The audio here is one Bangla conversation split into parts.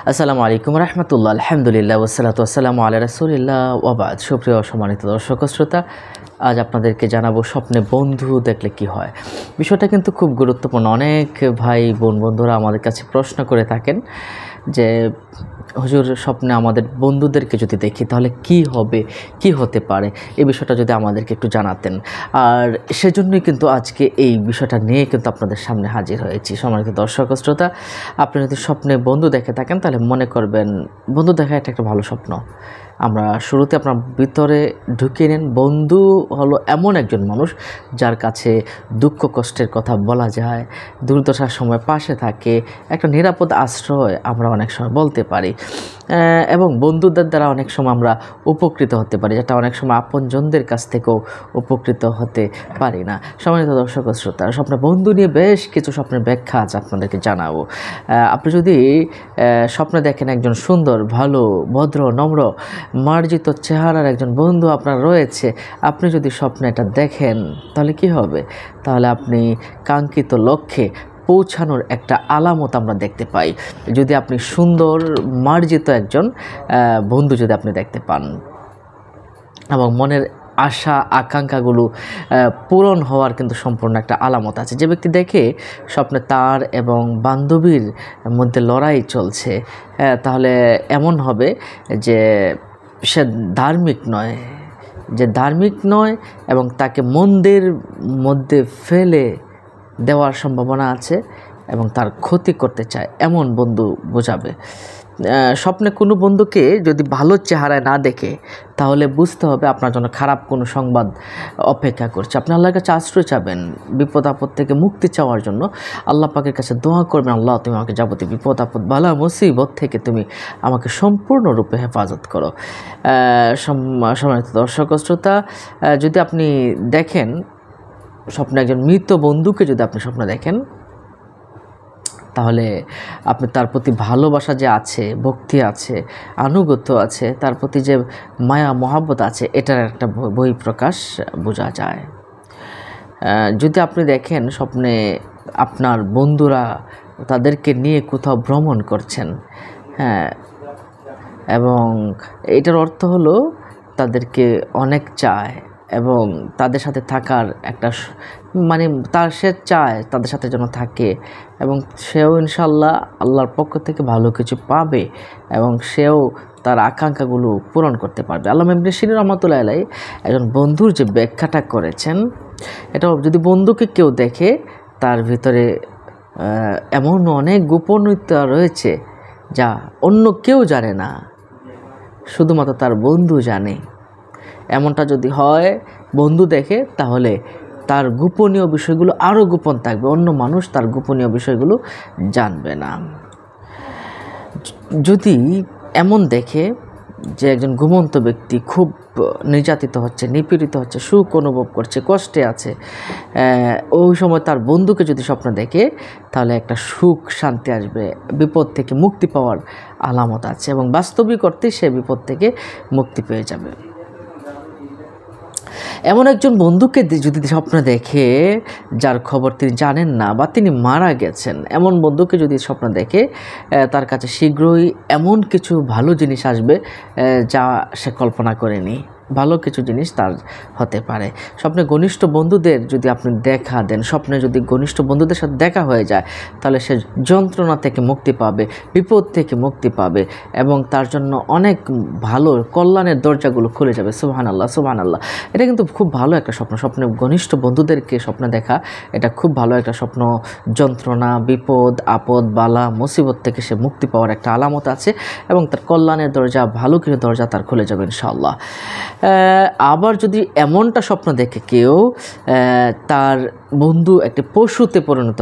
আসসালামু আলাইকুম রহমতুল্লাহ, আলহামদুলিল্লাহ, ওয়াসসালাতু ওয়াসসালামু আলা রাসূলিল্লাহ ওয়া বাদ। সুপ্রিয় সম্মানিত দর্শক শ্রোতা, আজ আপনাদেরকে জানাবো স্বপ্নে বন্ধু দেখলে কি হয়। বিষয়টা কিন্তু খুব গুরুত্বপূর্ণ। অনেক ভাই বন্ধুরা আমাদের কাছে প্রশ্ন করে থাকেন যে হুজুর, স্বপ্নে আমাদের বন্ধুদেরকে যদি দেখি তাহলে কি হবে, কি হতে পারে, এই বিষয়টা যদি আমাদেরকে একটু জানাতেন। আর সেজন্যই কিন্তু আজকে এই বিষয়টা নিয়ে কিন্তু আপনাদের সামনে হাজির হয়েছি। সম্মানিত দর্শক শ্রোতা, আপনি যদি স্বপ্নে বন্ধু দেখে থাকেন তাহলে মনে করবেন বন্ধু দেখা এটা একটা ভালো স্বপ্ন। আমরা শুরুতে আপনার ভিতরে ঢুকিয়ে নেন। বন্ধু হলো এমন একজন মানুষ যার কাছে দুঃখ কষ্টের কথা বলা যায়, দুর্দশার সময় পাশে থাকে, একটা নিরাপদ আশ্রয় আমরা অনেক সময় বলতে পারি। এবং বন্ধুদের দ্বারা অনেক সময় আমরা উপকৃত হতে পারি, যেটা অনেক সময় আপনজনদের কাছ থেকেও উপকৃত হতে পারি না। সম্মানিত দর্শক শ্রোতা, স্বপ্নে বন্ধু নিয়ে বেশ কিছু স্বপ্নের ব্যাখ্যা আজ আপনাদেরকে জানাবো। আপনি যদি স্বপ্নে দেখেন একজন সুন্দর, ভালো, ভদ্র, নম্র, মার্জিত চেহারার একজন বন্ধু আপনার রয়েছে, আপনি যদি স্বপ্নে এটা দেখেন তাহলে কি হবে? তাহলে আপনি কাঙ্ক্ষিত লক্ষ্যে পৌঁছানোর একটা আলামত আমরা দেখতে পাই। যদি আপনি সুন্দর, মার্জিত একজন বন্ধু যদি আপনি দেখতে পান এবং মনের আশা আকাঙ্ক্ষাগুলো পূরণ হওয়ার কিন্তু সম্পূর্ণ একটা আলামত আছে। যে ব্যক্তি দেখে স্বপ্নে তার এবং বান্ধবীর মধ্যে লড়াই চলছে, তাহলে এমন হবে যে সে ধার্মিক নয় এবং তাকে মন্দের মধ্যে ফেলে দেওয়ার সম্ভাবনা আছে এবং তার ক্ষতি করতে চায়, এমন বন্ধু বোঝাবে। স্বপ্নে কোনো বন্ধুকে যদি ভালো চেহারায় না দেখে তাহলে বুঝতে হবে আপনার জন্য খারাপ কোনো সংবাদ অপেক্ষা করছে। আপনি আল্লাহর কাছে আশ্রয় চাবেন, বিপদ আপদ থেকে মুক্তি চাওয়ার জন্য আল্লাহ পাকের কাছে দোয়া করবেন, আল্লাহ তুমি আমাকে যাবতীয় বিপদ আপদ বালা মুসিবত থেকে তুমি আমাকে সম্পূর্ণরূপে হেফাজত করো। সম্মানিত দর্শক শ্রোতা, যদি আপনি দেখেন স্বপ্নে একজন মৃত বন্ধুকে যদি আপনি স্বপ্নে দেখেন তাহলে আপনি তার প্রতি ভালোবাসা যে আছে, ভক্তি আছে, আনুগত্য আছে, তার প্রতি যে মায়া মহাব্বত আছে, এটার একটা বহিঃপ্রকাশ বোঝা যায়। যদি আপনি দেখেন স্বপ্নে আপনার বন্ধুরা তাদেরকে নিয়ে কোথাও ভ্রমণ করছেন, এবং এটার অর্থ হলো তাদেরকে অনেক চায় এবং তাদের সাথে থাকার একটা সে চায় তাদের সাথে যেন থাকে এবং সেও ইনশাল্লাহ আল্লাহর পক্ষ থেকে ভালো কিছু পাবে এবং সেও তার আকাঙ্ক্ষাগুলো পূরণ করতে পারবে। আল্লামা ইবনে সিরিন রাহমাতুল্লাহি আলাইহি একজন বন্ধুর যে ব্যাখ্যাটা করেছেন, এটা যদি বন্ধুকে কেউ দেখে তার ভিতরে এমন অনেক গোপনীয়তা রয়েছে যা অন্য কেউ জানে না, শুধুমাত্র তার বন্ধু জানে। এমনটা যদি হয় বন্ধু দেখে, তাহলে তার গোপনীয় বিষয়গুলো আরও গোপন থাকবে, অন্য মানুষ তার গোপনীয় বিষয়গুলো জানবে না। যদি এমন দেখে যে একজন ঘুমন্ত ব্যক্তি খুব নির্যাতিত হচ্ছে, নিপীড়িত হচ্ছে, সুখ অনুভব করছে, কষ্টে আছে, ওই সময় তার বন্ধুকে যদি স্বপ্ন দেখে তাহলে একটা সুখ শান্তি আসবে, বিপদ থেকে মুক্তি পাওয়ার আলামত আছে এবং বাস্তবিক অর্থে সে বিপদ থেকে মুক্তি পেয়ে যাবে। এমন একজন বন্ধুকে যদি স্বপ্ন দেখে যার খবর তিনি জানেন না বা তিনি মারা গেছেন, এমন বন্ধুকে যদি স্বপ্ন দেখে তার কাছে শীঘ্রই এমন কিছু ভালো জিনিস আসবে যা সে কল্পনা করেনি। ভালো কিছু জিনিস তার হতে পারে। স্বপ্নে ঘনিষ্ঠ বন্ধুদের যদি আপনি দেখা দেন, স্বপ্নে যদি ঘনিষ্ঠ বন্ধুদের সাথে দেখা হয়ে যায় তাহলে সে যন্ত্রণা থেকে মুক্তি পাবে, বিপদ থেকে মুক্তি পাবে এবং তার জন্য অনেক ভালো কল্যাণের দরজাগুলো খুলে যাবে। সুবহানাল্লাহ, সুবহানাল্লাহ। এটা কিন্তু খুব ভালো একটা স্বপ্ন। স্বপ্নে ঘনিষ্ঠ বন্ধুদেরকে স্বপ্নে দেখা এটা খুব ভালো একটা স্বপ্ন। যন্ত্রণা, বিপদ আপদ বালা মুসিবত থেকে সে মুক্তি পাওয়ার একটা আলামত আছে এবং তার কল্যাণের দরজা, ভালো কিছু দরজা তার খুলে যাবে ইনশাআল্লাহ। আবার যদি এমনটা স্বপ্ন দেখে কেউ তার বন্ধু একটি পশুতে পরিণত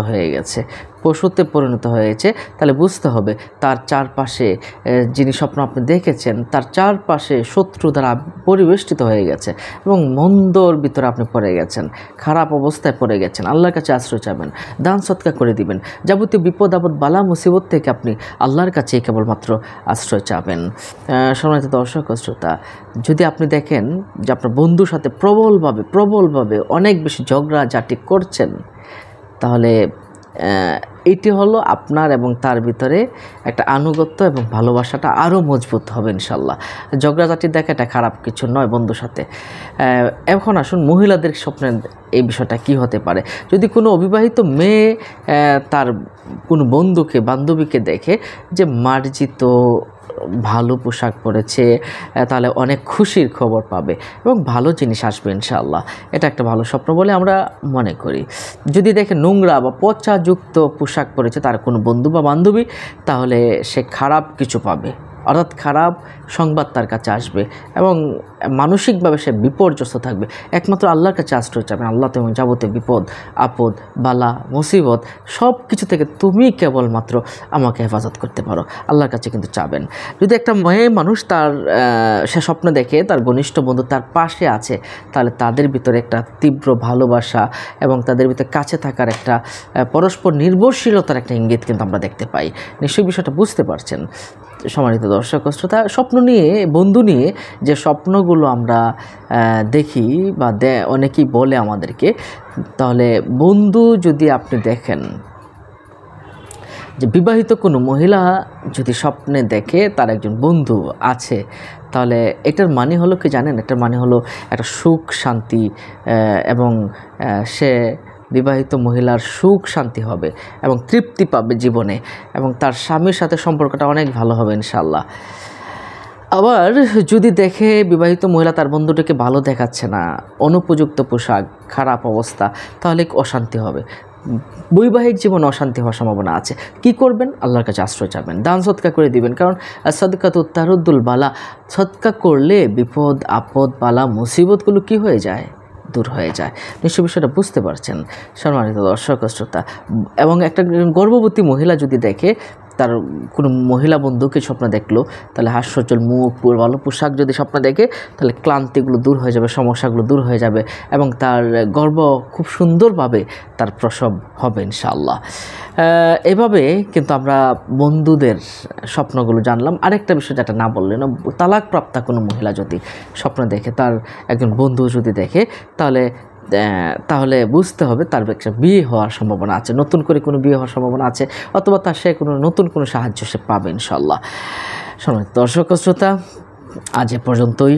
হয়েছে, তাহলে বুঝতে হবে তার চারপাশে যিনি স্বপ্ন আপনি দেখেছেন তার চারপাশে শত্রু দ্বারা পরিবেষ্টিত হয়ে গেছে এবং মন্দর ভিতরে আপনি পড়ে গেছেন, খারাপ অবস্থায় পড়ে গেছেন। আল্লাহর কাছে আশ্রয় চাবেন, দান সৎকার করে দিবেন, যাবতীয় বিপদ আপদ বালা মুসিবত থেকে আপনি আল্লাহর কাছেই কেবলমাত্র আশ্রয় চাবেন। সম্মানিত দর্শক শ্রোতা, যদি আপনি দেখেন যে আপনার বন্ধুর সাথে প্রবলভাবে অনেক বেশি ঝগড়াঝাটি করছেন, তাহলে এটি হলো আপনার এবং তার ভিতরে একটা আনুগত্য এবং ভালোবাসাটা আরও মজবুত হবে ইনশাল্লাহ। ঝগড়াঝাটি দেখা এটা খারাপ কিছু নয় বন্ধুর সাথে। এখন আসুন মহিলাদের স্বপ্নে এই বিষয়টা কি হতে পারে। যদি কোনো অবিবাহিত মেয়ে তার কোনো বন্ধুকে বান্ধবীকে দেখে যে মার্জিত ভালো পোশাক পরেছে, তাহলে অনেক খুশির খবর পাবে এবং ভালো জিনিস আসবে ইনশাআল্লাহ। এটা একটা ভালো স্বপ্ন বলে আমরা মনে করি। যদি দেখে নোংরা বা পচাযুক্ত পোশাক পরেছে তার কোনো বন্ধু বা বান্ধবী, তাহলে সে খারাপ কিছু পাবে, অর্থাৎ খারাপ সংবাদ তার কাছে আসবে এবং মানসিকভাবে সে বিপর্যস্ত থাকবে। একমাত্র আল্লাহর কাছে আশ্রয় চাবেন। আল্লাহ তুমি যাবতীয় বিপদ আপদ বালা মুসিবত সব কিছু থেকে তুমি কেবলমাত্র আমাকে হেফাজত করতে পারো, আল্লাহর কাছে কিন্তু চাবেন। যদি একটা মেয়ে মানুষ তার সে স্বপ্ন দেখে তার ঘনিষ্ঠ বন্ধু তার পাশে আছে, তাহলে তাদের ভিতরে একটা তীব্র ভালোবাসা এবং তাদের ভিতরে কাছে থাকার একটা পরস্পর নির্ভরশীলতার একটা ইঙ্গিত কিন্তু আমরা দেখতে পাই। নিশ্চয়ই বিষয়টা বুঝতে পারছেন। সম্মানিত দর্শক শ্রোতা, স্বপ্ন নিয়ে বন্ধু নিয়ে যে স্বপ্নগুলো আমরা দেখি বা অনেকেই বলে আমাদেরকে, তাহলে বন্ধু যদি আপনি দেখেন যে বিবাহিত কোনো মহিলা যদি স্বপ্নে দেখে তার একজন বন্ধু আছে, তাহলে এটার মানে হলো কি জানেন? এটার মানে হলো একটা সুখ শান্তি এবং সে বিবাহিত মহিলার সুখ শান্তি হবে এবং তৃপ্তি পাবে জীবনে এবং তার স্বামীর সাথে সম্পর্কটা অনেক ভালো হবে ইনশাআল্লাহ। আবার যদি দেখে বিবাহিত মহিলা তার বন্ধুটাকে ভালো দেখাচ্ছে না, অনুপযুক্ত পোশাক, খারাপ অবস্থা, তাহলে অশান্তি হবে, বৈবাহিক জীবনে অশান্তি হওয়ার সম্ভাবনা আছে। কি করবেন? আল্লাহর কাছে আশ্রয় চাবেন, দান সদকা করে দিবেন। কারণ সদকাতু তারুদ্দুল বালা, সদকা করলে বিপদ আপদ বালা মুসিবতগুলো কি হয়ে যায়? দূর হয়ে যায়। নিশ্চয় বিষয়টা বুঝতে পারছেন সম্মানিত দর্শক শ্রোতা। এবং একটা গর্ভবতী মহিলা যদি দেখে তার কোনো মহিলা বন্ধুকে স্বপ্ন দেখলো, তাহলে হাস্যোজ্জ্বল মুখ, ভালো পোশাক যদি স্বপ্ন দেখে, তাহলে ক্লান্তিগুলো দূর হয়ে যাবে, সমস্যাগুলো দূর হয়ে যাবে এবং তার গর্ভ খুব সুন্দরভাবে তার প্রসব হবে ইনশাআল্লাহ। এভাবে কিন্তু আমরা বন্ধুদের স্বপ্নগুলো জানলাম। আরেকটা বিষয় যেটা না বললেন, তালাকপ্রাপ্তা কোনো মহিলা যদি স্বপ্ন দেখে তার একজন বন্ধু যদি দেখে, তাহলে বুঝতে হবে তার একটা বিয়ে হওয়ার সম্ভাবনা আছে, নতুন করে কোনো বিয়ে হওয়ার সম্ভাবনা আছে, অথবা তার সে কোনো নতুন কোনো সাহায্য সে পাবে ইনশাআল্লাহ। সম্মানিত দর্শক শ্রোতা, আজ এ পর্যন্তই।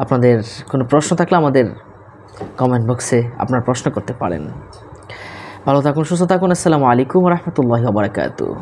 আপনাদের কোনো প্রশ্ন থাকলে আমাদের কমেন্ট বক্সে আপনার প্রশ্ন করতে পারেন। ভালো থাকুন, সুস্থ থাকুন। আসসালামু আলাইকুম ওয়া রাহমাতুল্লাহি ওয়া বারাকাতুহু।